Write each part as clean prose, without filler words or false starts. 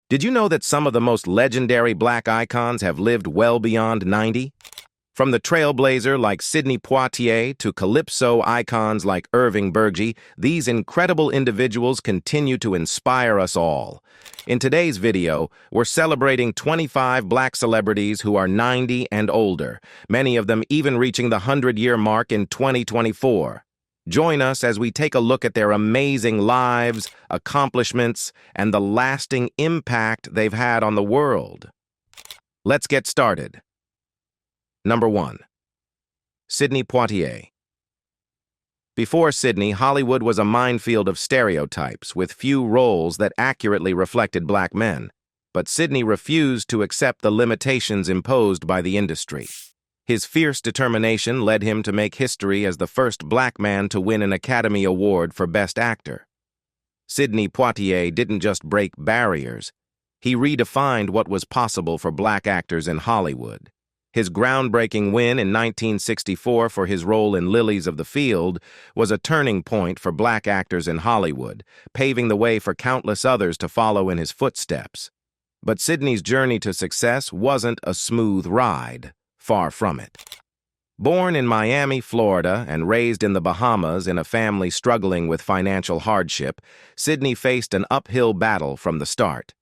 Did you know that some of the most legendary black icons have lived well beyond 90? From the trailblazer like Sidney Poitier to calypso icons like Irving Burgie, these incredible individuals continue to inspire us all. In today's video, we're celebrating 25 black celebrities who are 90 and older, many of them even reaching the 100-year mark in 2024. Join us as we take a look at their amazing lives, accomplishments, and the lasting impact they've had on the world. Let's get started. Number 1. Sidney Poitier. Before Sidney, Hollywood was a minefield of stereotypes with few roles that accurately reflected black men. But Sidney refused to accept the limitations imposed by the industry. His fierce determination led him to make history as the first black man to win an Academy Award for Best Actor. Sidney Poitier didn't just break barriers, he redefined what was possible for black actors in Hollywood. His groundbreaking win in 1964 for his role in Lilies of the Field was a turning point for black actors in Hollywood, paving the way for countless others to follow in his footsteps. But Sidney's journey to success wasn't a smooth ride. Far from it. Born in Miami, Florida, and raised in the Bahamas in a family struggling with financial hardship, Sidney faced an uphill battle from the start.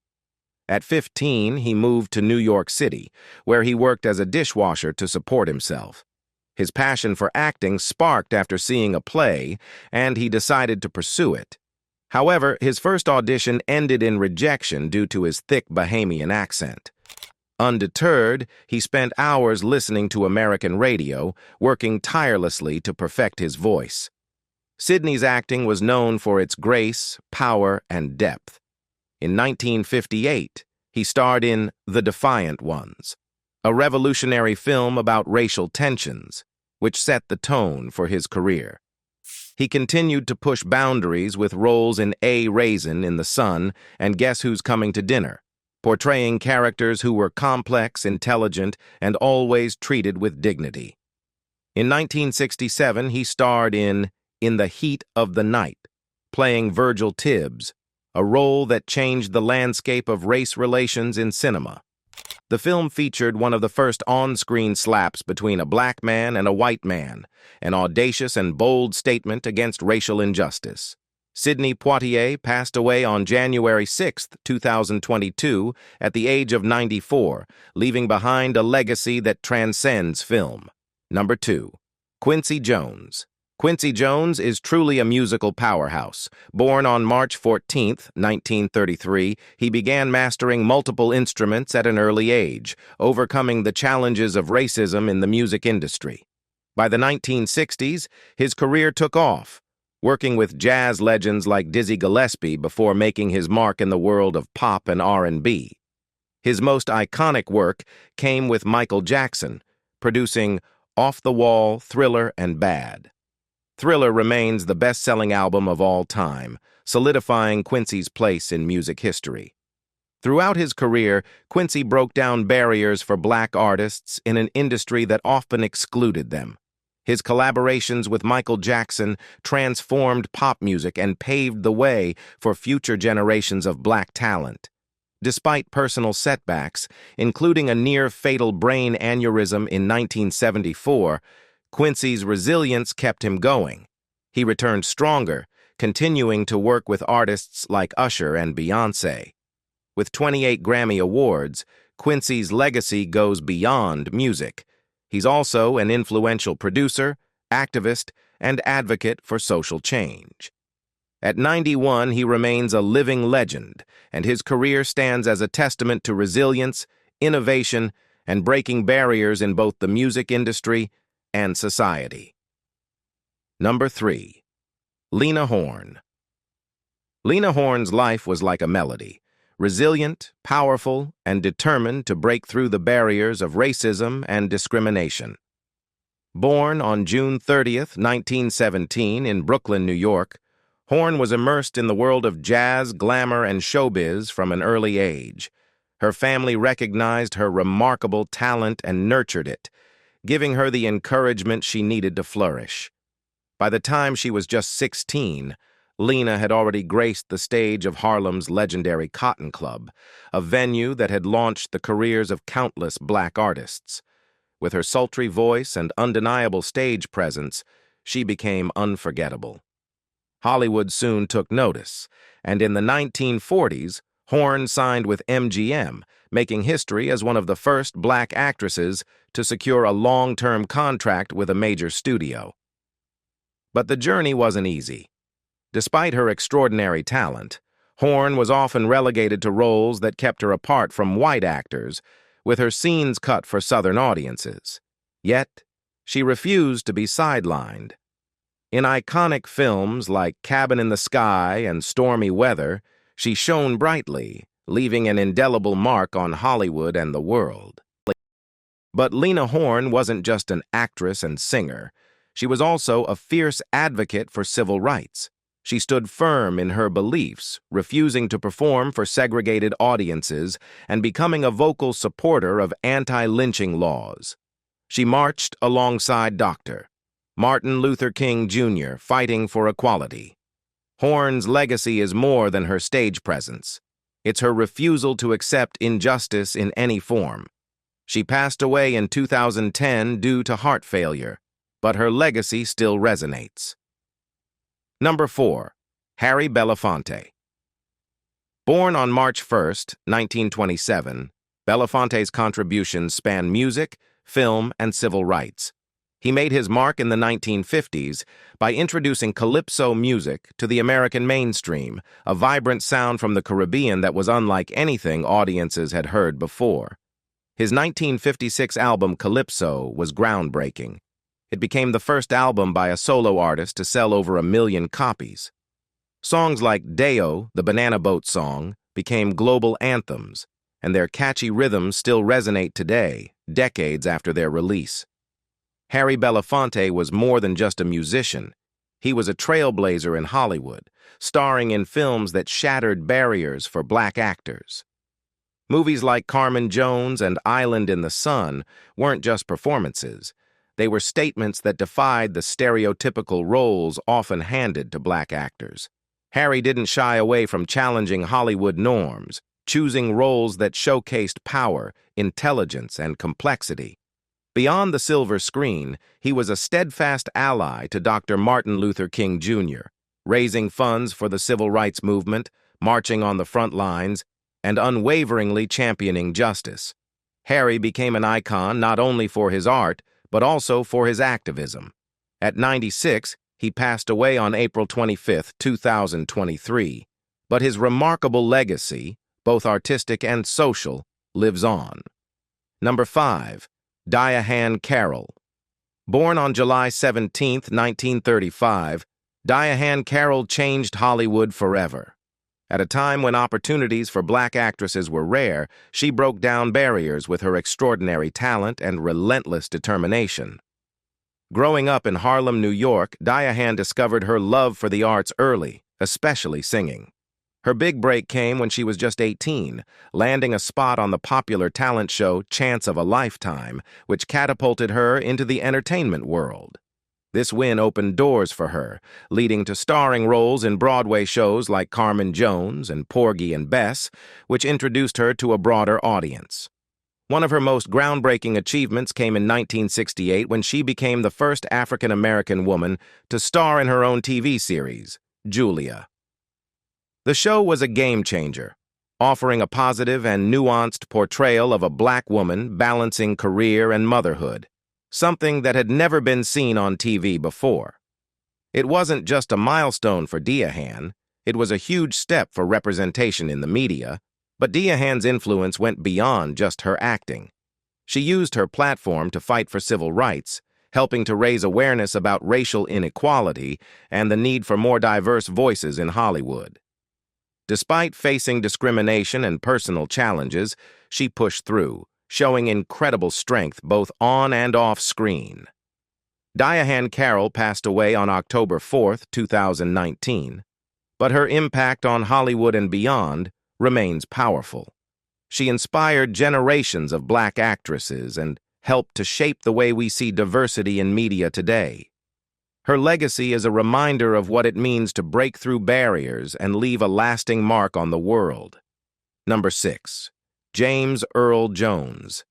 At 15, he moved to New York City, where he worked as a dishwasher to support himself. His passion for acting sparked after seeing a play, and he decided to pursue it. However, his first audition ended in rejection due to his thick Bahamian accent. Undeterred, he spent hours listening to American radio, working tirelessly to perfect his voice. Sidney's acting was known for its grace, power, and depth. In 1958, he starred in The Defiant Ones, a revolutionary film about racial tensions, which set the tone for his career. He continued to push boundaries with roles in A Raisin in the Sun and Guess Who's Coming to Dinner, portraying characters who were complex, intelligent, and always treated with dignity. In 1967, he starred in the Heat of the Night, playing Virgil Tibbs, a role that changed the landscape of race relations in cinema. The film featured one of the first on-screen slaps between a black man and a white man, an audacious and bold statement against racial injustice. Sidney Poitier passed away on January 6, 2022, at the age of 94, leaving behind a legacy that transcends film. Number 2. Quincy Jones. Quincy Jones is truly a musical powerhouse. Born on March 14, 1933, he began mastering multiple instruments at an early age, overcoming the challenges of racism in the music industry. By the 1960s, his career took off, working with jazz legends like Dizzy Gillespie before making his mark in the world of pop and R&B. His most iconic work came with Michael Jackson, producing Off the Wall, Thriller, and Bad. Thriller remains the best-selling album of all time, solidifying Quincy's place in music history. Throughout his career, Quincy broke down barriers for black artists in an industry that often excluded them. His collaborations with Michael Jackson transformed pop music and paved the way for future generations of black talent. Despite personal setbacks, including a near-fatal brain aneurysm in 1974, Quincy's resilience kept him going. He returned stronger, continuing to work with artists like Usher and Beyoncé. With 28 Grammy Awards, Quincy's legacy goes beyond music. He's also an influential producer, activist, and advocate for social change. At 91, he remains a living legend, and his career stands as a testament to resilience, innovation, and breaking barriers in both the music industry and society. Number 3. Lena Horne. Lena Horne's life was like a melody, resilient, powerful, and determined to break through the barriers of racism and discrimination. Born on June 30, 1917, in Brooklyn, New York, Horne was immersed in the world of jazz, glamour, and showbiz from an early age. Her family recognized her remarkable talent and nurtured it, giving her the encouragement she needed to flourish. By the time she was just 16, Lena had already graced the stage of Harlem's legendary Cotton Club, a venue that had launched the careers of countless black artists. With her sultry voice and undeniable stage presence, she became unforgettable. Hollywood soon took notice, and in the 1940s, Horne signed with MGM, making history as one of the first black actresses to secure a long-term contract with a major studio. But the journey wasn't easy. Despite her extraordinary talent, Horne was often relegated to roles that kept her apart from white actors, with her scenes cut for Southern audiences. Yet, she refused to be sidelined. In iconic films like Cabin in the Sky and Stormy Weather, she shone brightly, leaving an indelible mark on Hollywood and the world. But Lena Horne wasn't just an actress and singer. She was also a fierce advocate for civil rights. She stood firm in her beliefs, refusing to perform for segregated audiences and becoming a vocal supporter of anti-lynching laws. She marched alongside Dr. Martin Luther King Jr., fighting for equality. Horne's legacy is more than her stage presence. It's her refusal to accept injustice in any form. She passed away in 2010 due to heart failure, but her legacy still resonates. Number 4. Harry Belafonte. Born on March 1, 1927, Belafonte's contributions span music, film, and civil rights. He made his mark in the 1950s by introducing calypso music to the American mainstream, a vibrant sound from the Caribbean that was unlike anything audiences had heard before. His 1956 album Calypso was groundbreaking. It became the first album by a solo artist to sell over 1 million copies. Songs like Deo, the Banana Boat song, became global anthems, and their catchy rhythms still resonate today, decades after their release. Harry Belafonte was more than just a musician. He was a trailblazer in Hollywood, starring in films that shattered barriers for black actors. Movies like Carmen Jones and Island in the Sun weren't just performances. They were statements that defied the stereotypical roles often handed to black actors. Harry didn't shy away from challenging Hollywood norms, choosing roles that showcased power, intelligence, and complexity. Beyond the silver screen, he was a steadfast ally to Dr. Martin Luther King Jr., raising funds for the civil rights movement, marching on the front lines, and unwaveringly championing justice. Harry became an icon not only for his art, but also for his activism. At 96, he passed away on April 25, 2023, but his remarkable legacy, both artistic and social, lives on. Number 5. Diahann Carroll. Born on July 17, 1935, Diahann Carroll changed Hollywood forever. At a time when opportunities for black actresses were rare, she broke down barriers with her extraordinary talent and relentless determination. Growing up in Harlem, New York, Diahann discovered her love for the arts early, especially singing. Her big break came when she was just 18, landing a spot on the popular talent show Chance of a Lifetime, which catapulted her into the entertainment world. This win opened doors for her, leading to starring roles in Broadway shows like Carmen Jones and Porgy and Bess, which introduced her to a broader audience. One of her most groundbreaking achievements came in 1968 when she became the first African-American woman to star in her own TV series, Julia. The show was a game-changer, offering a positive and nuanced portrayal of a black woman balancing career and motherhood, something that had never been seen on TV before. It wasn't just a milestone for Diahann, it was a huge step for representation in the media, but Diahann's influence went beyond just her acting. She used her platform to fight for civil rights, helping to raise awareness about racial inequality and the need for more diverse voices in Hollywood. Despite facing discrimination and personal challenges, she pushed through, showing incredible strength both on and off screen. Diahann Carroll passed away on October 4, 2019, but her impact on Hollywood and beyond remains powerful. She inspired generations of black actresses and helped to shape the way we see diversity in media today. Her legacy is a reminder of what it means to break through barriers and leave a lasting mark on the world. Number 6. James Earl Jones.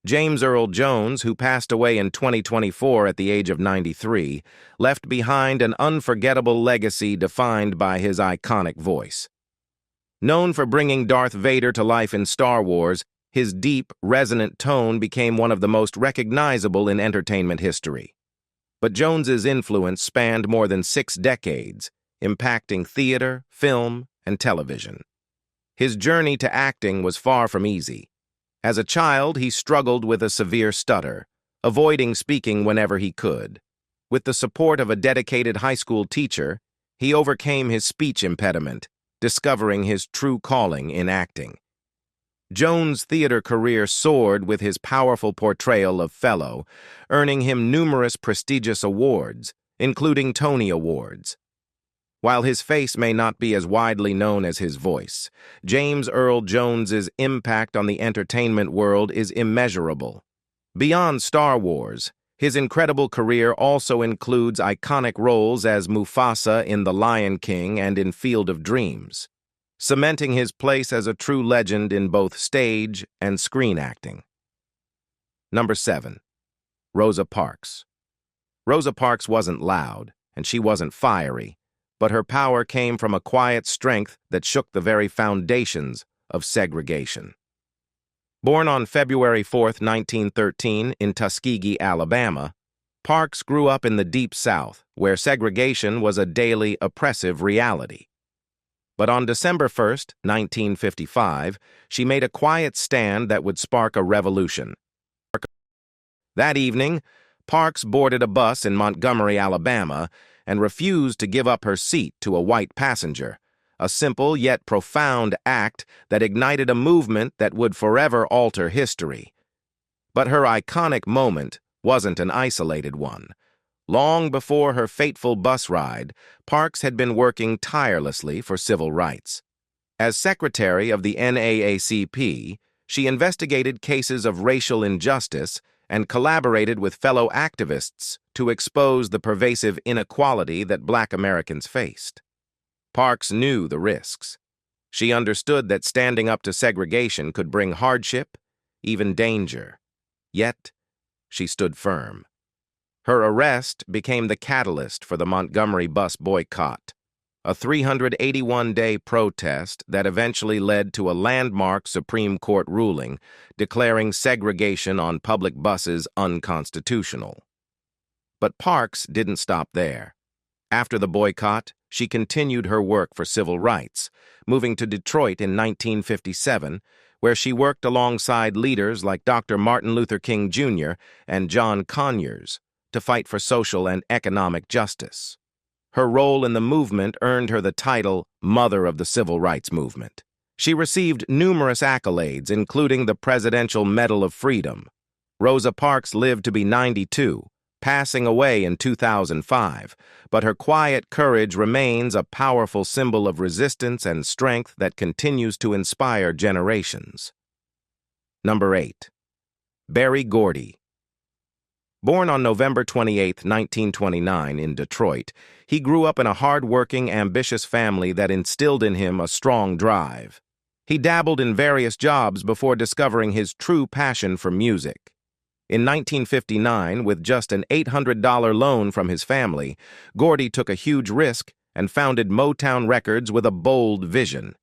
James Earl Jones, who passed away in 2024 at the age of 93, left behind an unforgettable legacy defined by his iconic voice. Known for bringing Darth Vader to life in Star Wars, his deep, resonant tone became one of the most recognizable in entertainment history. But Jones's influence spanned more than 6 decades, impacting theater, film, and television. His journey to acting was far from easy. As a child, he struggled with a severe stutter, avoiding speaking whenever he could. With the support of a dedicated high school teacher, he overcame his speech impediment, discovering his true calling in acting. Jones' theater career soared with his powerful portrayal of Fellow, earning him numerous prestigious awards, including Tony Awards. While his face may not be as widely known as his voice, James Earl Jones's impact on the entertainment world is immeasurable. Beyond Star Wars, his incredible career also includes iconic roles as Mufasa in The Lion King and in Field of Dreams, cementing his place as a true legend in both stage and screen acting. Number 7. Rosa Parks. Rosa Parks wasn't loud, and she wasn't fiery, but her power came from a quiet strength that shook the very foundations of segregation. Born on February 4, 1913, in Tuskegee, Alabama, Parks grew up in the Deep South, where segregation was a daily, oppressive reality. But on December 1, 1955, she made a quiet stand that would spark a revolution. That evening, Parks boarded a bus in Montgomery, Alabama, and refused to give up her seat to a white passenger, a simple yet profound act that ignited a movement that would forever alter history. But her iconic moment wasn't an isolated one. Long before her fateful bus ride, Parks had been working tirelessly for civil rights. As secretary of the NAACP, she investigated cases of racial injustice and collaborated with fellow activists to expose the pervasive inequality that Black Americans faced. Parks knew the risks. She understood that standing up to segregation could bring hardship, even danger. Yet, she stood firm. Her arrest became the catalyst for the Montgomery bus boycott, a 381-day protest that eventually led to a landmark Supreme Court ruling declaring segregation on public buses unconstitutional. But Parks didn't stop there. After the boycott, she continued her work for civil rights, moving to Detroit in 1957, where she worked alongside leaders like Dr. Martin Luther King Jr. and John Conyers to fight for social and economic justice. Her role in the movement earned her the title Mother of the Civil Rights Movement. She received numerous accolades, including the Presidential Medal of Freedom. Rosa Parks lived to be 92, passing away in 2005, but her quiet courage remains a powerful symbol of resistance and strength that continues to inspire generations. Number 8. Berry Gordy. Born on November 28, 1929, in Detroit, he grew up in a hard-working, ambitious family that instilled in him a strong drive. He dabbled in various jobs before discovering his true passion for music. In 1959, with just an $800 loan from his family, Gordy took a huge risk and founded Motown Records with a bold vision: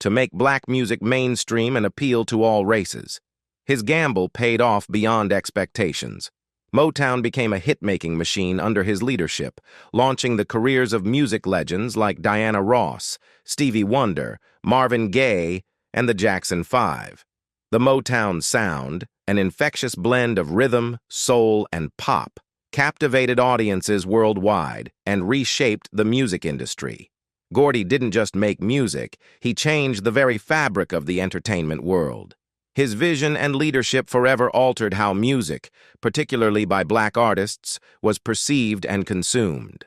to make black music mainstream and appeal to all races. His gamble paid off beyond expectations. Motown became a hit-making machine under his leadership, launching the careers of music legends like Diana Ross, Stevie Wonder, Marvin Gaye, and the Jackson 5. The Motown sound, an infectious blend of rhythm, soul, and pop, captivated audiences worldwide and reshaped the music industry. Gordy didn't just make music, he changed the very fabric of the entertainment world. His vision and leadership forever altered how music, particularly by black artists, was perceived and consumed.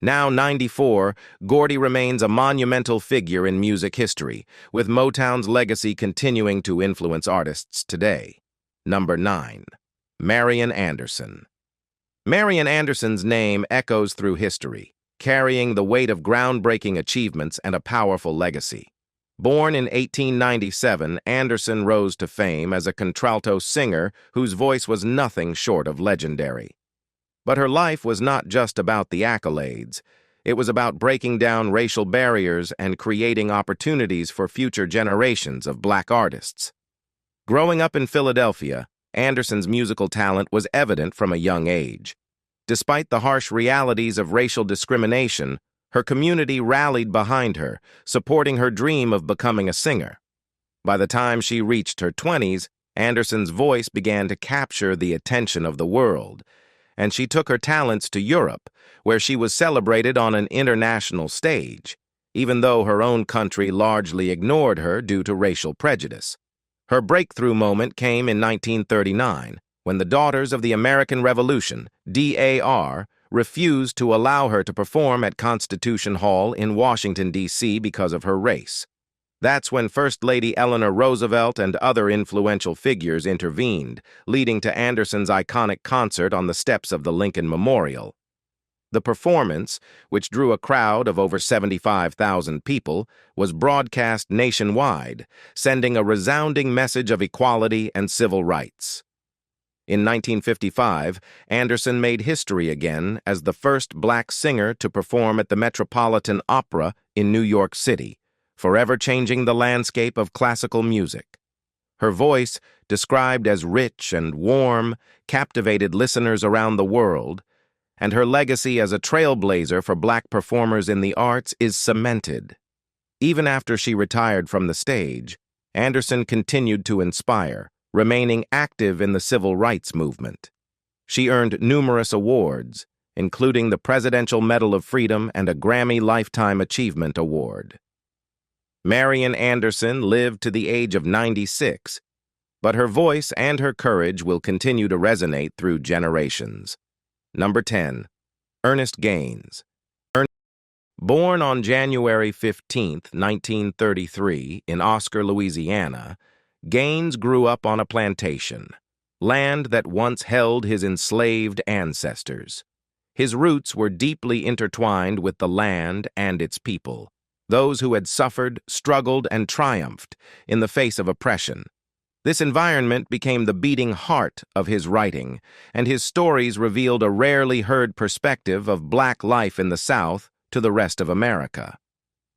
Now 94, Gordy remains a monumental figure in music history, with Motown's legacy continuing to influence artists today. Number 9. Marian Anderson. Marian Anderson's name echoes through history, carrying the weight of groundbreaking achievements and a powerful legacy. Born in 1897, Anderson rose to fame as a contralto singer whose voice was nothing short of legendary. But her life was not just about the accolades. It was about breaking down racial barriers and creating opportunities for future generations of black artists. Growing up in Philadelphia, Anderson's musical talent was evident from a young age. Despite the harsh realities of racial discrimination, her community rallied behind her, supporting her dream of becoming a singer. By the time she reached her 20s, Anderson's voice began to capture the attention of the world, and she took her talents to Europe, where she was celebrated on an international stage, even though her own country largely ignored her due to racial prejudice. Her breakthrough moment came in 1939, when the Daughters of the American Revolution, DAR, refused to allow her to perform at Constitution Hall in Washington, D.C. because of her race. That's when First Lady Eleanor Roosevelt and other influential figures intervened, leading to Anderson's iconic concert on the steps of the Lincoln Memorial. The performance, which drew a crowd of over 75,000 people, was broadcast nationwide, sending a resounding message of equality and civil rights. In 1955, Anderson made history again as the first black singer to perform at the Metropolitan Opera in New York City, forever changing the landscape of classical music. Her voice, described as rich and warm, captivated listeners around the world, and her legacy as a trailblazer for black performers in the arts is cemented. Even after she retired from the stage, Anderson continued to inspire, remaining active in the civil rights movement. She earned numerous awards, including the Presidential Medal of Freedom and a Grammy Lifetime Achievement Award. Marian Anderson lived to the age of 96, but her voice and her courage will continue to resonate through generations. Number 10. Ernest Gaines. Born on January 15, 1933, in Oscar, Louisiana, Gaines grew up on a plantation, land that once held his enslaved ancestors. His roots were deeply intertwined with the land and its people, those who had suffered, struggled, and triumphed in the face of oppression. This environment became the beating heart of his writing, and his stories revealed a rarely heard perspective of black life in the South to the rest of America.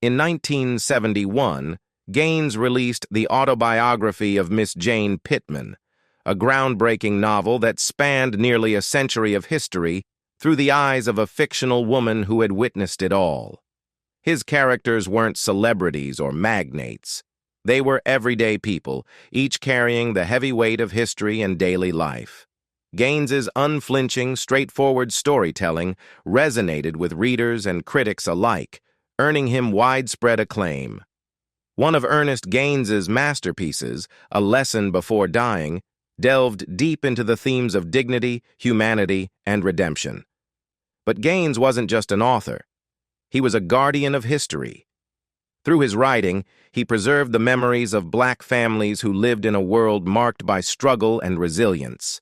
In 1971, Gaines released the autobiography of Miss Jane Pittman, a groundbreaking novel that spanned nearly a century of history through the eyes of a fictional woman who had witnessed it all. His characters weren't celebrities or magnates. They were everyday people, each carrying the heavy weight of history and daily life. Gaines's unflinching, straightforward storytelling resonated with readers and critics alike, earning him widespread acclaim. One of Ernest Gaines's masterpieces, A Lesson Before Dying, delved deep into the themes of dignity, humanity, and redemption. But Gaines wasn't just an author. He was a guardian of history. Through his writing, he preserved the memories of black families who lived in a world marked by struggle and resilience.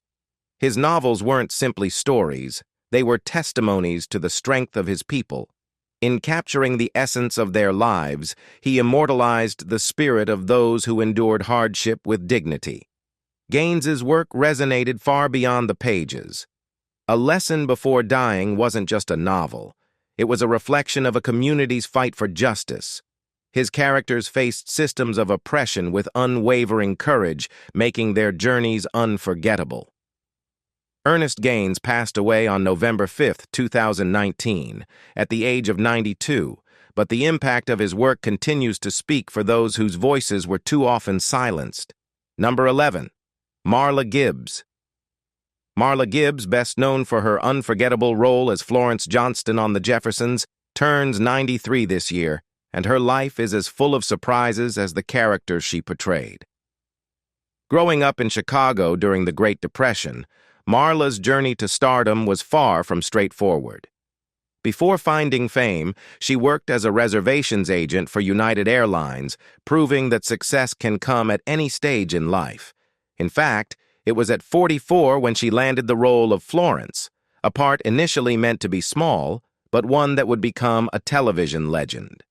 His novels weren't simply stories, they were testimonies to the strength of his people. In capturing the essence of their lives, he immortalized the spirit of those who endured hardship with dignity. Gaines's work resonated far beyond the pages. A Lesson Before Dying wasn't just a novel. It was a reflection of a community's fight for justice. His characters faced systems of oppression with unwavering courage, making their journeys unforgettable. Ernest Gaines passed away on November 5, 2019, at the age of 92, but the impact of his work continues to speak for those whose voices were too often silenced. Number 11. Marla Gibbs. Marla Gibbs, best known for her unforgettable role as Florence Johnston on The Jeffersons, turns 93 this year, and her life is as full of surprises as the characters she portrayed. Growing up in Chicago during the Great Depression, Marla's journey to stardom was far from straightforward. Before finding fame, she worked as a reservations agent for United Airlines, proving that success can come at any stage in life. In fact, it was at 44 when she landed the role of Florence, a part initially meant to be small, but one that would become a television legend.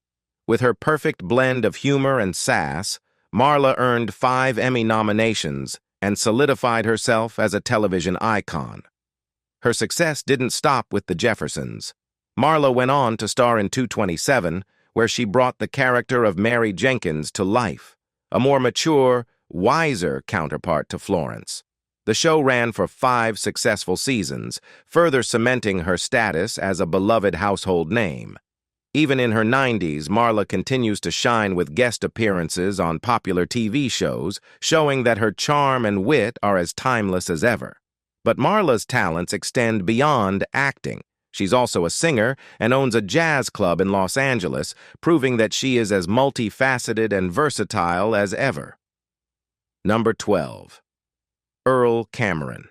With her perfect blend of humor and sass, Marla earned 5 Emmy nominations and solidified herself as a television icon. Her success didn't stop with the Jeffersons. Marla went on to star in 227, where she brought the character of Mary Jenkins to life, a more mature, wiser counterpart to Florence. The show ran for 5 successful seasons, further cementing her status as a beloved household name. Even in her 90s, Marla continues to shine with guest appearances on popular TV shows, showing that her charm and wit are as timeless as ever. But Marla's talents extend beyond acting. She's also a singer and owns a jazz club in Los Angeles, proving that she is as multifaceted and versatile as ever. Number 12. Earl Cameron.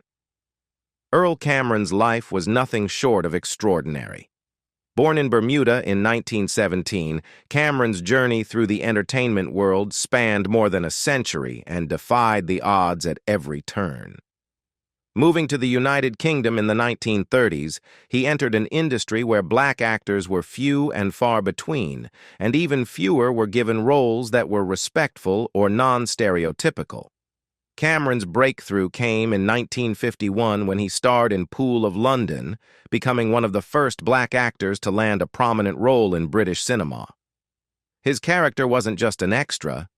Earl Cameron's life was nothing short of extraordinary. Born in Bermuda in 1917, Cameron's journey through the entertainment world spanned more than a century and defied the odds at every turn. Moving to the United Kingdom in the 1930s, he entered an industry where black actors were few and far between, and even fewer were given roles that were respectful or non-stereotypical. Cameron's breakthrough came in 1951 when he starred in Pool of London, becoming one of the first black actors to land a prominent role in British cinema. His character wasn't just an extra.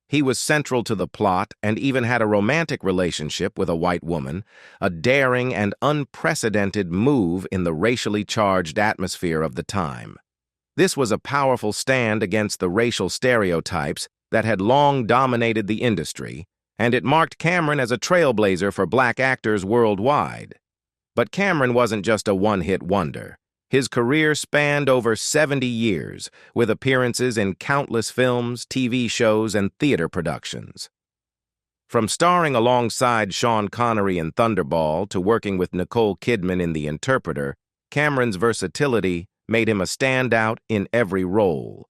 He was central to the plot and even had a romantic relationship with a white woman, a daring and unprecedented move in the racially charged atmosphere of the time. This was a powerful stand against the racial stereotypes that had long dominated the industry, and it marked Cameron as a trailblazer for black actors worldwide. But Cameron wasn't just a one-hit wonder. His career spanned over 70 years, with appearances in countless films, TV shows, and theater productions. From starring alongside Sean Connery in Thunderball to working with Nicole Kidman in The Interpreter, Cameron's versatility made him a standout in every role.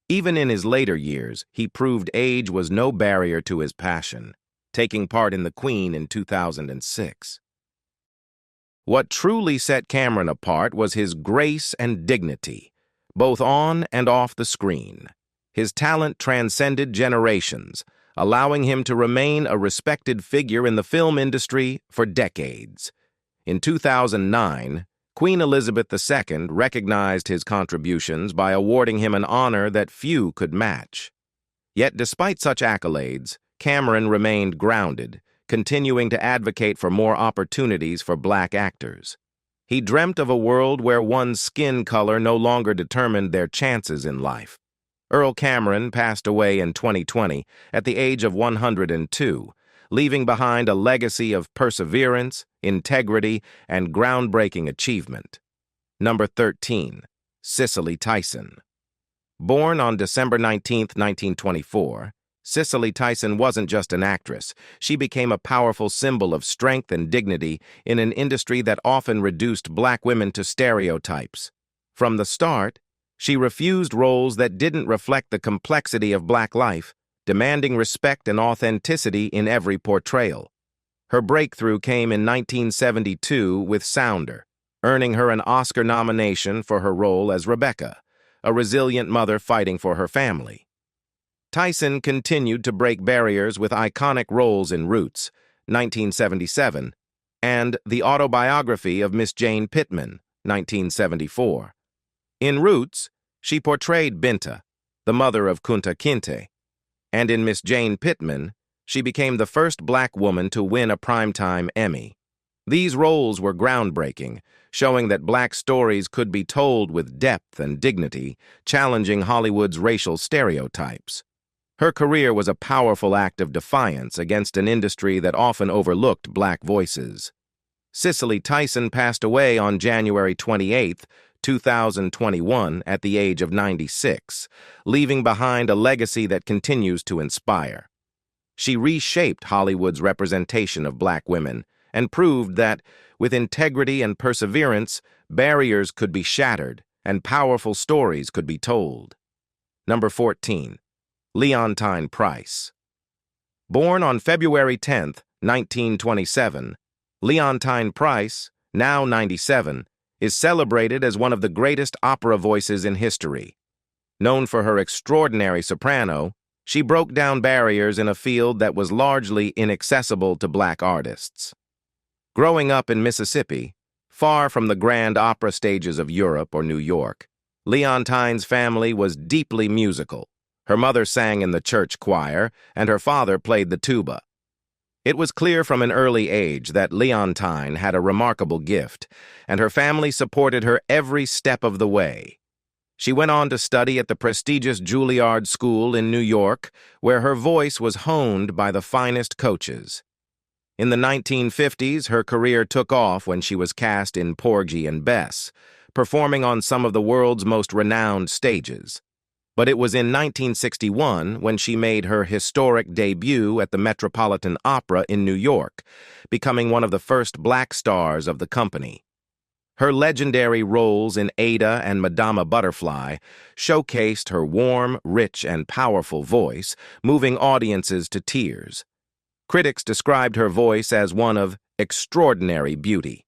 Even in his later years, he proved age was no barrier to his passion, taking part in The Queen in 2006. What truly set Cameron apart was his grace and dignity, both on and off the screen. His talent transcended generations, allowing him to remain a respected figure in the film industry for decades. In 2009, Queen Elizabeth II recognized his contributions by awarding him an honor that few could match. Yet despite such accolades, Cameron remained grounded, continuing to advocate for more opportunities for black actors. He dreamt of a world where one's skin color no longer determined their chances in life. Earl Cameron passed away in 2020 at the age of 102, leaving behind a legacy of perseverance, integrity, and groundbreaking achievement. Number 13. Cicely Tyson. Born on December 19, 1924, Cicely Tyson wasn't just an actress. She became a powerful symbol of strength and dignity in an industry that often reduced black women to stereotypes. From the start, she refused roles that didn't reflect the complexity of black life, demanding respect and authenticity in every portrayal. Her breakthrough came in 1972 with Sounder, earning her an Oscar nomination for her role as Rebecca, a resilient mother fighting for her family. Tyson continued to break barriers with iconic roles in Roots, 1977, and The Autobiography of Miss Jane Pittman, 1974. In Roots, she portrayed Binta, the mother of Kunta Kinte, and in Miss Jane Pittman, she became the first black woman to win a Primetime Emmy. These roles were groundbreaking, showing that black stories could be told with depth and dignity, challenging Hollywood's racial stereotypes. Her career was a powerful act of defiance against an industry that often overlooked black voices. Cicely Tyson passed away on January 28, 2021, at the age of 96, leaving behind a legacy that continues to inspire. She reshaped Hollywood's representation of black women and proved that, with integrity and perseverance, barriers could be shattered and powerful stories could be told. Number 14. Leontyne Price. Born on February 10, 1927, Leontyne Price, now 97, is celebrated as one of the greatest opera voices in history. Known for her extraordinary soprano, she broke down barriers in a field that was largely inaccessible to black artists. Growing up in Mississippi, far from the grand opera stages of Europe or New York, Leontyne's family was deeply musical. Her mother sang in the church choir, and her father played the tuba. It was clear from an early age that Leontyne had a remarkable gift, and her family supported her every step of the way. She went on to study at the prestigious Juilliard School in New York, where her voice was honed by the finest coaches. In the 1950s, her career took off when she was cast in Porgy and Bess, performing on some of the world's most renowned stages. But it was in 1961 when she made her historic debut at the Metropolitan Opera in New York, becoming one of the first black stars of the company. Her legendary roles in Ada and Madama Butterfly showcased her warm, rich, and powerful voice, moving audiences to tears. Critics described her voice as one of extraordinary beauty.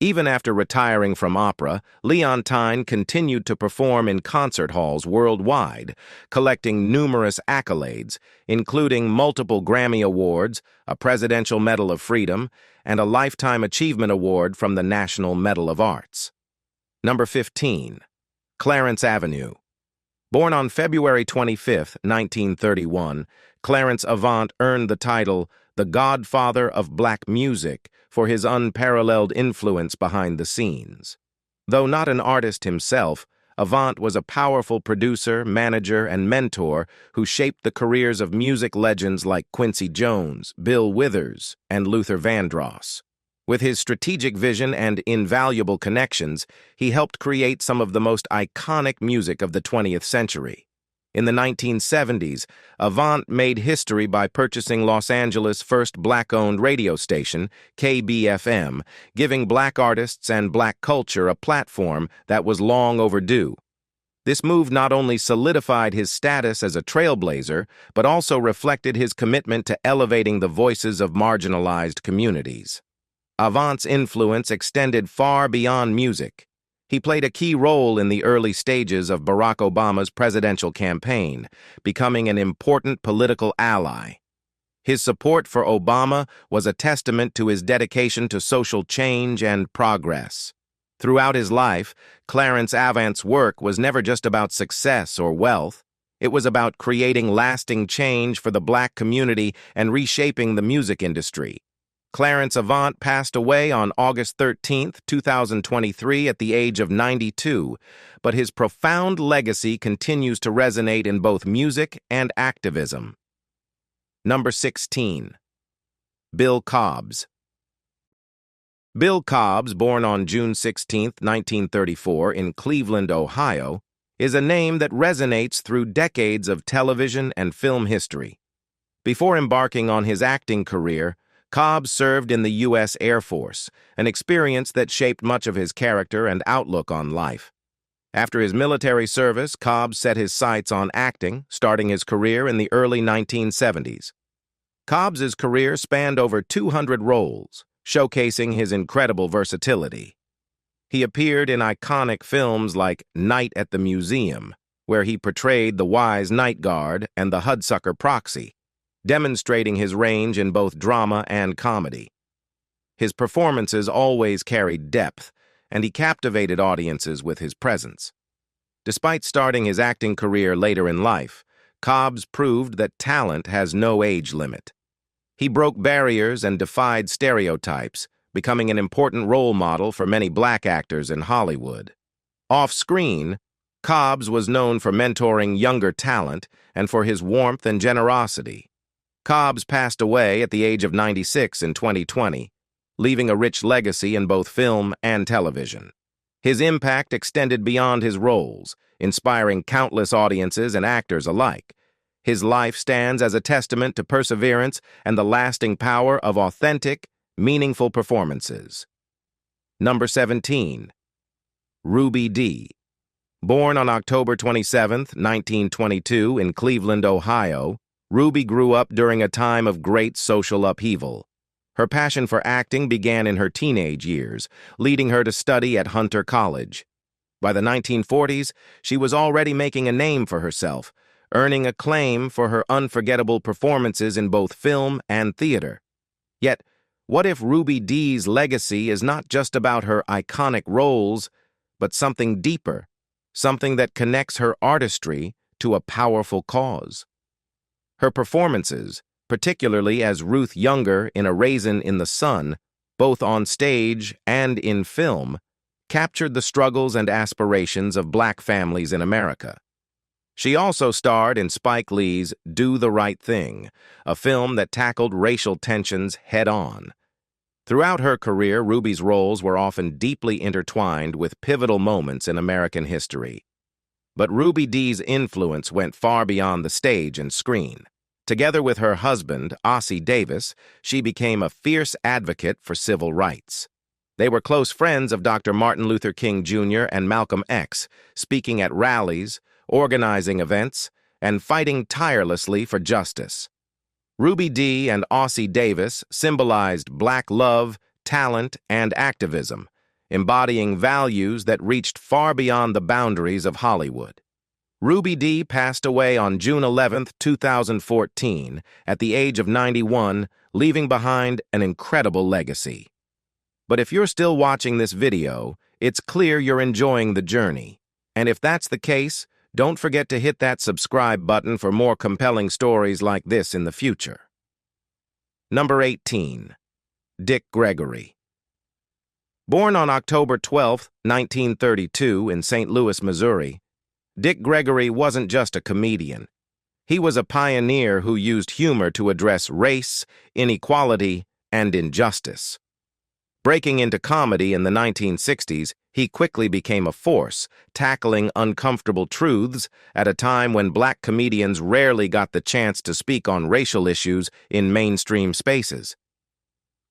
Even after retiring from opera, Leontyne continued to perform in concert halls worldwide, collecting numerous accolades, including multiple Grammy Awards, a Presidential Medal of Freedom, and a Lifetime Achievement Award from the National Medal of Arts. Number 15. Clarence Avant. Born on February 25, 1931, Clarence Avant earned the title the Godfather of Black Music for his unparalleled influence behind the scenes. Though not an artist himself, Avant was a powerful producer, manager, and mentor who shaped the careers of music legends like Quincy Jones, Bill Withers, and Luther Vandross. With his strategic vision and invaluable connections, he helped create some of the most iconic music of the 20th century. In the 1970s, Avant made history by purchasing Los Angeles' first black-owned radio station, KBFM, giving black artists and black culture a platform that was long overdue. This move not only solidified his status as a trailblazer, but also reflected his commitment to elevating the voices of marginalized communities. Avant's influence extended far beyond music. He played a key role in the early stages of Barack Obama's presidential campaign, becoming an important political ally. His support for Obama was a testament to his dedication to social change and progress. Throughout his life, Clarence Avant's work was never just about success or wealth. It was about creating lasting change for the black community and reshaping the music industry. Clarence Avant passed away on August 13, 2023 at the age of 92, but his profound legacy continues to resonate in both music and activism. Number 16. Bill Cobbs. Bill Cobbs, born on June 16, 1934 in Cleveland, Ohio, is a name that resonates through decades of television and film history. Before embarking on his acting career, Cobbs served in the U.S. Air Force, an experience that shaped much of his character and outlook on life. After his military service, Cobbs set his sights on acting, starting his career in the early 1970s. Cobbs's career spanned over 200 roles, showcasing his incredible versatility. He appeared in iconic films like Night at the Museum, where he portrayed the wise night guard and the Hudsucker Proxy, demonstrating his range in both drama and comedy. His performances always carried depth, and he captivated audiences with his presence. Despite starting his acting career later in life, Cobbs proved that talent has no age limit. He broke barriers and defied stereotypes, becoming an important role model for many black actors in Hollywood. Off-screen, Cobbs was known for mentoring younger talent and for his warmth and generosity. Cobbs passed away at the age of 96 in 2020, leaving a rich legacy in both film and television. His impact extended beyond his roles, inspiring countless audiences and actors alike. His life stands as a testament to perseverance and the lasting power of authentic, meaningful performances. Number 17. Ruby Dee. Born on October 27, 1922 in Cleveland, Ohio, Ruby grew up during a time of great social upheaval. Her passion for acting began in her teenage years, leading her to study at Hunter College. By the 1940s, she was already making a name for herself, earning acclaim for her unforgettable performances in both film and theater. Yet, what if Ruby Dee's legacy is not just about her iconic roles, but something deeper, something that connects her artistry to a powerful cause? Her performances, particularly as Ruth Younger in A Raisin in the Sun, both on stage and in film, captured the struggles and aspirations of black families in America. She also starred in Spike Lee's Do the Right Thing, a film that tackled racial tensions head-on. Throughout her career, Ruby's roles were often deeply intertwined with pivotal moments in American history. But Ruby Dee's influence went far beyond the stage and screen. Together with her husband, Ossie Davis, she became a fierce advocate for civil rights. They were close friends of Dr. Martin Luther King Jr. and Malcolm X, speaking at rallies, organizing events, and fighting tirelessly for justice. Ruby Dee and Ossie Davis symbolized black love, talent, and activism, embodying values that reached far beyond the boundaries of Hollywood. Ruby Dee passed away on June 11, 2014, at the age of 91, leaving behind an incredible legacy. But if you're still watching this video, it's clear you're enjoying the journey. And if that's the case, don't forget to hit that subscribe button for more compelling stories like this in the future. Number 18. Dick Gregory. Born on October 12, 1932, in St. Louis, Missouri, Dick Gregory wasn't just a comedian. He was a pioneer who used humor to address race, inequality, and injustice. Breaking into comedy in the 1960s, he quickly became a force, tackling uncomfortable truths at a time when black comedians rarely got the chance to speak on racial issues in mainstream spaces.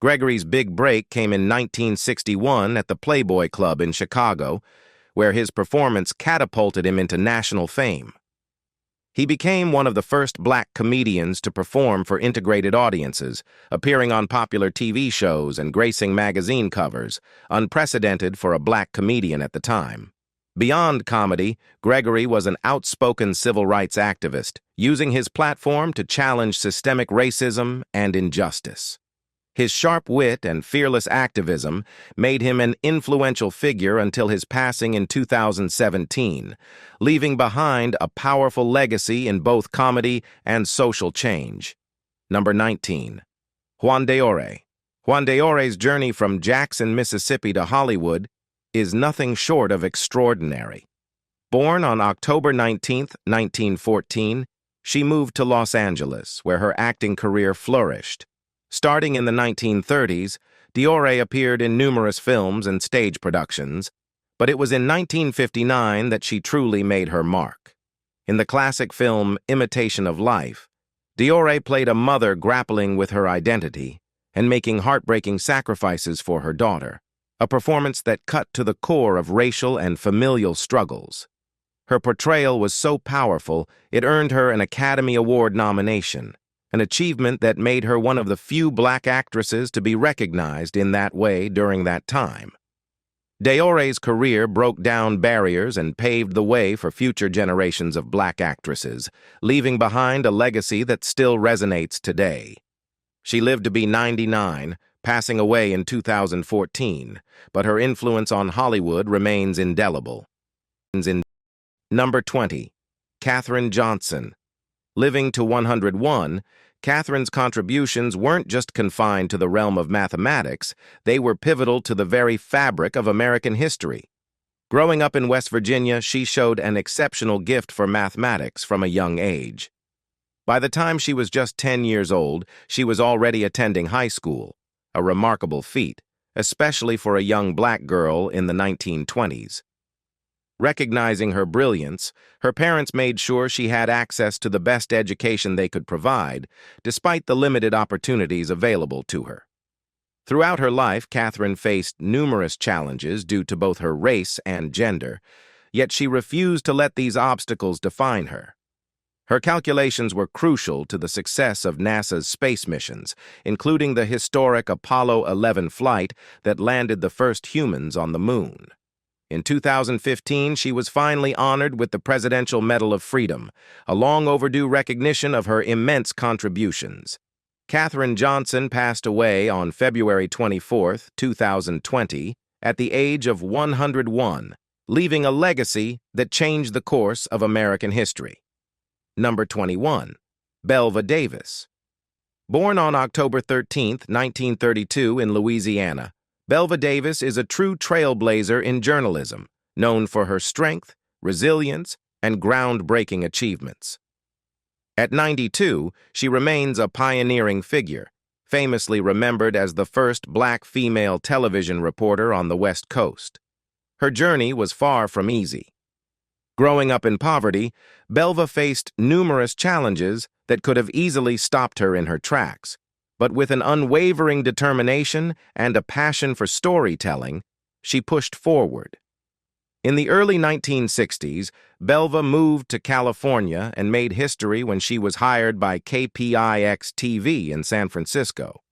Gregory's big break came in 1961 at the Playboy Club in Chicago, where his performance catapulted him into national fame. He became one of the first black comedians to perform for integrated audiences, appearing on popular TV shows and gracing magazine covers, unprecedented for a black comedian at the time. Beyond comedy, Gregory was an outspoken civil rights activist, using his platform to challenge systemic racism and injustice. His sharp wit and fearless activism made him an influential figure until his passing in 2017, leaving behind a powerful legacy in both comedy and social change. Number 19. Juan d'Ore. Juan d'Ore's journey from Jackson, Mississippi to Hollywood is nothing short of extraordinary. Born on October 19, 1914, she moved to Los Angeles, where her acting career flourished. Starting in the 1930s, d'Ore appeared in numerous films and stage productions, but it was in 1959 that she truly made her mark. In the classic film Imitation of Life, d'Ore played a mother grappling with her identity and making heartbreaking sacrifices for her daughter, a performance that cut to the core of racial and familial struggles. Her portrayal was so powerful, it earned her an Academy Award nomination, an achievement that made her one of the few black actresses to be recognized in that way during that time. d'Ore's career broke down barriers and paved the way for future generations of black actresses, leaving behind a legacy that still resonates today. She lived to be 99, passing away in 2014, but her influence on Hollywood remains indelible. Number 20. Katherine Johnson. Living to 101, Katherine's contributions weren't just confined to the realm of mathematics, they were pivotal to the very fabric of American history. Growing up in West Virginia, she showed an exceptional gift for mathematics from a young age. By the time she was just 10 years old, she was already attending high school, a remarkable feat, especially for a young black girl in the 1920s. Recognizing her brilliance, her parents made sure she had access to the best education they could provide, despite the limited opportunities available to her. Throughout her life, Katherine faced numerous challenges due to both her race and gender, yet she refused to let these obstacles define her. Her calculations were crucial to the success of NASA's space missions, including the historic Apollo 11 flight that landed the first humans on the moon. In 2015, she was finally honored with the Presidential Medal of Freedom, a long-overdue recognition of her immense contributions. Katherine Johnson passed away on February 24, 2020, at the age of 101, leaving a legacy that changed the course of American history. Number 21. Belva Davis. Born on October 13, 1932 in Louisiana, Belva Davis is a true trailblazer in journalism, known for her strength, resilience, and groundbreaking achievements. At 92, she remains a pioneering figure, famously remembered as the first black female television reporter on the West Coast. Her journey was far from easy. Growing up in poverty, Belva faced numerous challenges that could have easily stopped her in her tracks, but with an unwavering determination and a passion for storytelling, she pushed forward. In the early 1960s, Belva moved to California and made history when she was hired by KPIX-TV in San Francisco.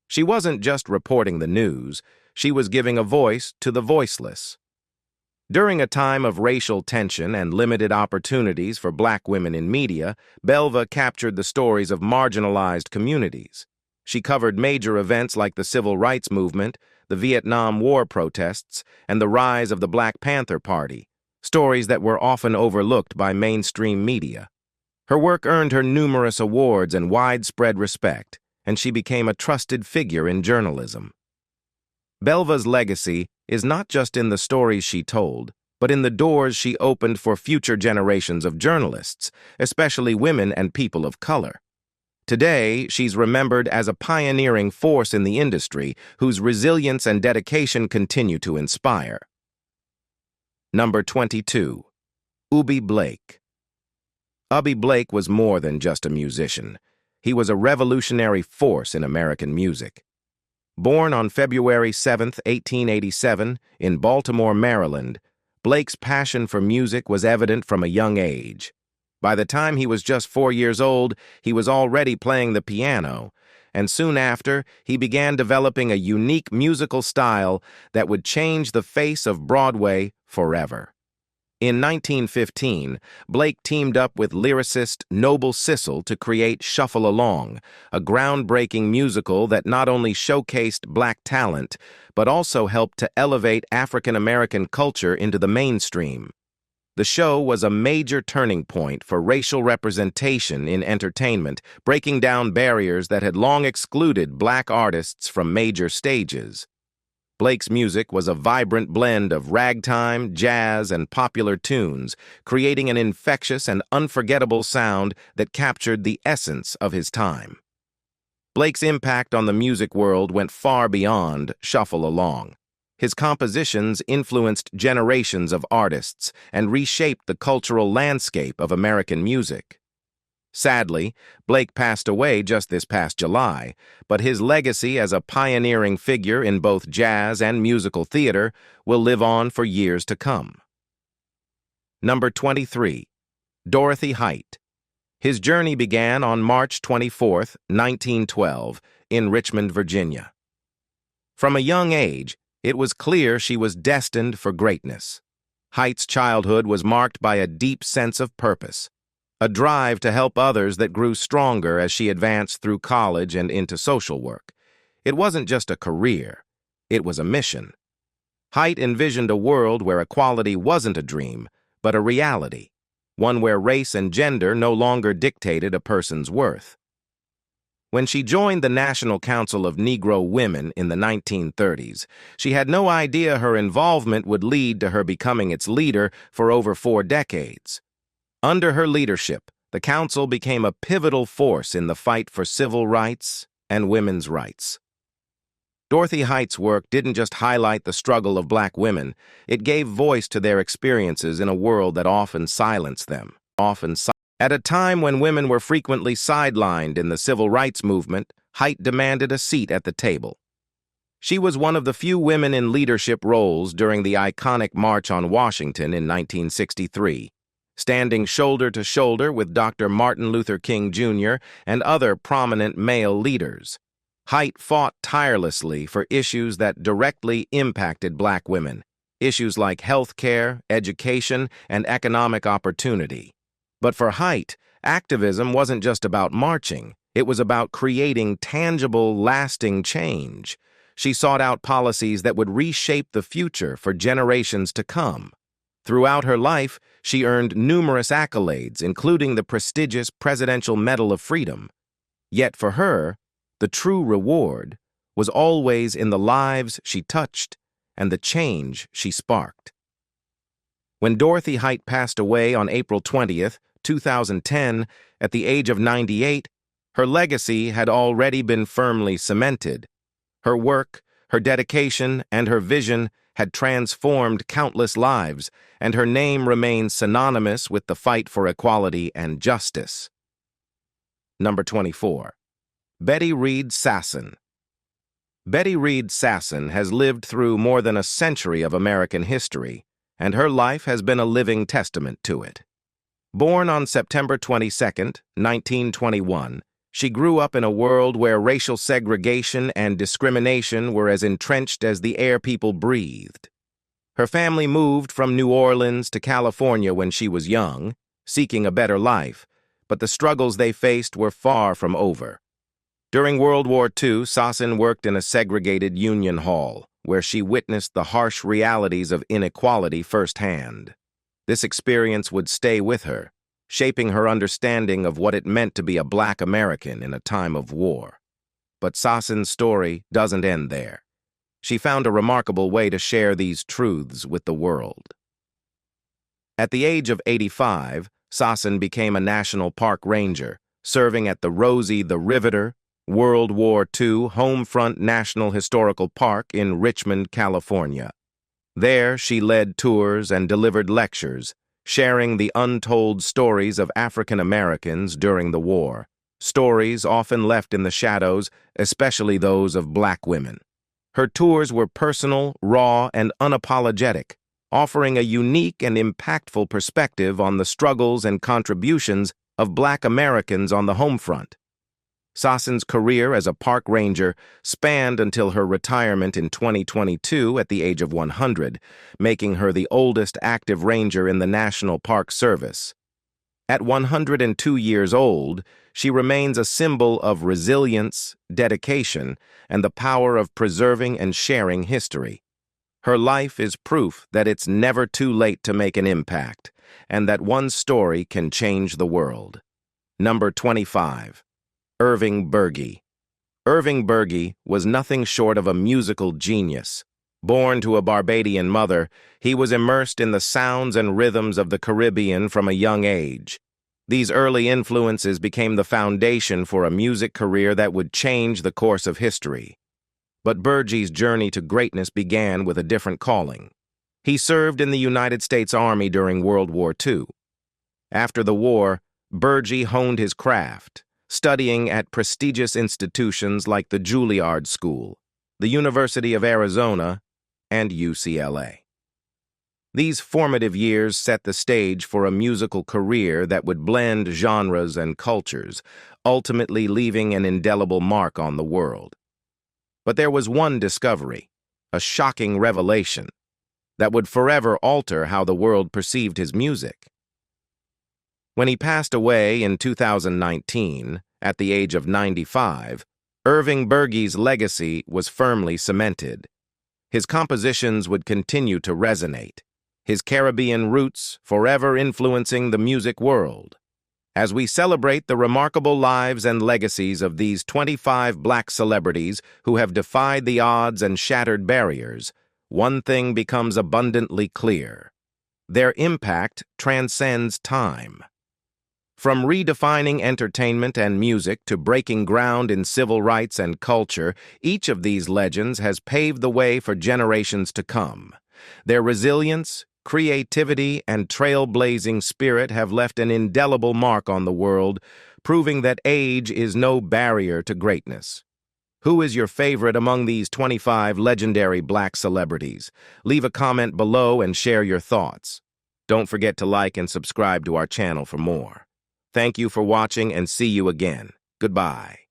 She wasn't just reporting the news, she was giving a voice to the voiceless. During a time of racial tension and limited opportunities for black women in media, Belva captured the stories of marginalized communities. She covered major events like the Civil Rights Movement, the Vietnam War protests, and the rise of the Black Panther Party, stories that were often overlooked by mainstream media. Her work earned her numerous awards and widespread respect, and she became a trusted figure in journalism. Belva's legacy is not just in the stories she told, but in the doors she opened for future generations of journalists, especially women and people of color. Today, she's remembered as a pioneering force in the industry whose resilience and dedication continue to inspire. Number 22. Eubie Blake. Eubie Blake was more than just a musician. He was a revolutionary force in American music. Born on February 7, 1887, in Baltimore, Maryland, Blake's passion for music was evident from a young age. By the time he was just 4 years old, he was already playing the piano, and soon after, he began developing a unique musical style that would change the face of Broadway forever. In 1915, Blake teamed up with lyricist Noble Sissle to create Shuffle Along, a groundbreaking musical that not only showcased black talent, but also helped to elevate African-American culture into the mainstream. The show was a major turning point for racial representation in entertainment, breaking down barriers that had long excluded black artists from major stages. Blake's music was a vibrant blend of ragtime, jazz, and popular tunes, creating an infectious and unforgettable sound that captured the essence of his time. Blake's impact on the music world went far beyond Shuffle Along. His compositions influenced generations of artists and reshaped the cultural landscape of American music. Sadly, Blake passed away just this past July, but his legacy as a pioneering figure in both jazz and musical theater will live on for years to come. Number 23. Dorothy Height. His journey began on March 24, 1912, in Richmond, Virginia. From a young age, it was clear she was destined for greatness. Height's childhood was marked by a deep sense of purpose, a drive to help others that grew stronger as she advanced through college and into social work. It wasn't just a career, it was a mission. Height envisioned a world where equality wasn't a dream, but a reality, one where race and gender no longer dictated a person's worth. When she joined the National Council of Negro Women in the 1930s, she had no idea her involvement would lead to her becoming its leader for over 4 decades. Under her leadership, the council became a pivotal force in the fight for civil rights and women's rights. Dorothy Height's work didn't just highlight the struggle of black women, it gave voice to their experiences in a world that often silenced them. At a time when women were frequently sidelined in the civil rights movement, Height demanded a seat at the table. She was one of the few women in leadership roles during the iconic March on Washington in 1963. standing shoulder to shoulder with Dr. Martin Luther King Jr. and other prominent male leaders. Height fought tirelessly for issues that directly impacted black women, issues like health care, education, and economic opportunity. But for Height, activism wasn't just about marching. It was about creating tangible, lasting change. She sought out policies that would reshape the future for generations to come. Throughout her life, she earned numerous accolades, including the prestigious Presidential Medal of Freedom. Yet for her, the true reward was always in the lives she touched and the change she sparked. When Dorothy Height passed away on April 20th, 2010, at the age of 98, her legacy had already been firmly cemented. Her work, her dedication, and her vision had transformed countless lives, and her name remains synonymous with the fight for equality and justice. Number 24. Betty Reid Sasson. Betty Reid Sasson has lived through more than a century of American history, and her life has been a living testament to it. Born on September 22, 1921, she grew up in a world where racial segregation and discrimination were as entrenched as the air people breathed. Her family moved from New Orleans to California when she was young, seeking a better life, but the struggles they faced were far from over. During World War II, Sasson worked in a segregated union hall, where she witnessed the harsh realities of inequality firsthand. This experience would stay with her, shaping her understanding of what it meant to be a Black American in a time of war. But Sasson's story doesn't end there. She found a remarkable way to share these truths with the world. At the age of 85, Sasson became a National Park Ranger, serving at the Rosie the Riveter, World War II Homefront National Historical Park in Richmond, California. There, she led tours and delivered lectures, sharing the untold stories of African Americans during the war, stories often left in the shadows, especially those of Black women. Her tours were personal, raw, and unapologetic, offering a unique and impactful perspective on the struggles and contributions of Black Americans on the home front. Sasson's career as a park ranger spanned until her retirement in 2022 at the age of 100, making her the oldest active ranger in the National Park Service. At 102 years old, she remains a symbol of resilience, dedication, and the power of preserving and sharing history. Her life is proof that it's never too late to make an impact, and that one story can change the world. Number 25. Irving Burgie. Irving Burgie was nothing short of a musical genius. Born to a Barbadian mother, he was immersed in the sounds and rhythms of the Caribbean from a young age. These early influences became the foundation for a music career that would change the course of history. But Burgie's journey to greatness began with a different calling. He served in the United States Army during World War II. After the war, Burgie honed his craft, studying at prestigious institutions like the Juilliard School, the University of Arizona, and UCLA. These formative years set the stage for a musical career that would blend genres and cultures, ultimately leaving an indelible mark on the world. But there was one discovery, a shocking revelation, that would forever alter how the world perceived his music. When he passed away in 2019, at the age of 95, Irving Burgie's legacy was firmly cemented. His compositions would continue to resonate, his Caribbean roots forever influencing the music world. As we celebrate the remarkable lives and legacies of these 25 Black celebrities who have defied the odds and shattered barriers, one thing becomes abundantly clear. Their impact transcends time. From redefining entertainment and music to breaking ground in civil rights and culture, each of these legends has paved the way for generations to come. Their resilience, creativity, and trailblazing spirit have left an indelible mark on the world, proving that age is no barrier to greatness. Who is your favorite among these 25 legendary Black celebrities? Leave a comment below and share your thoughts. Don't forget to like and subscribe to our channel for more. Thank you for watching and see you again. Goodbye.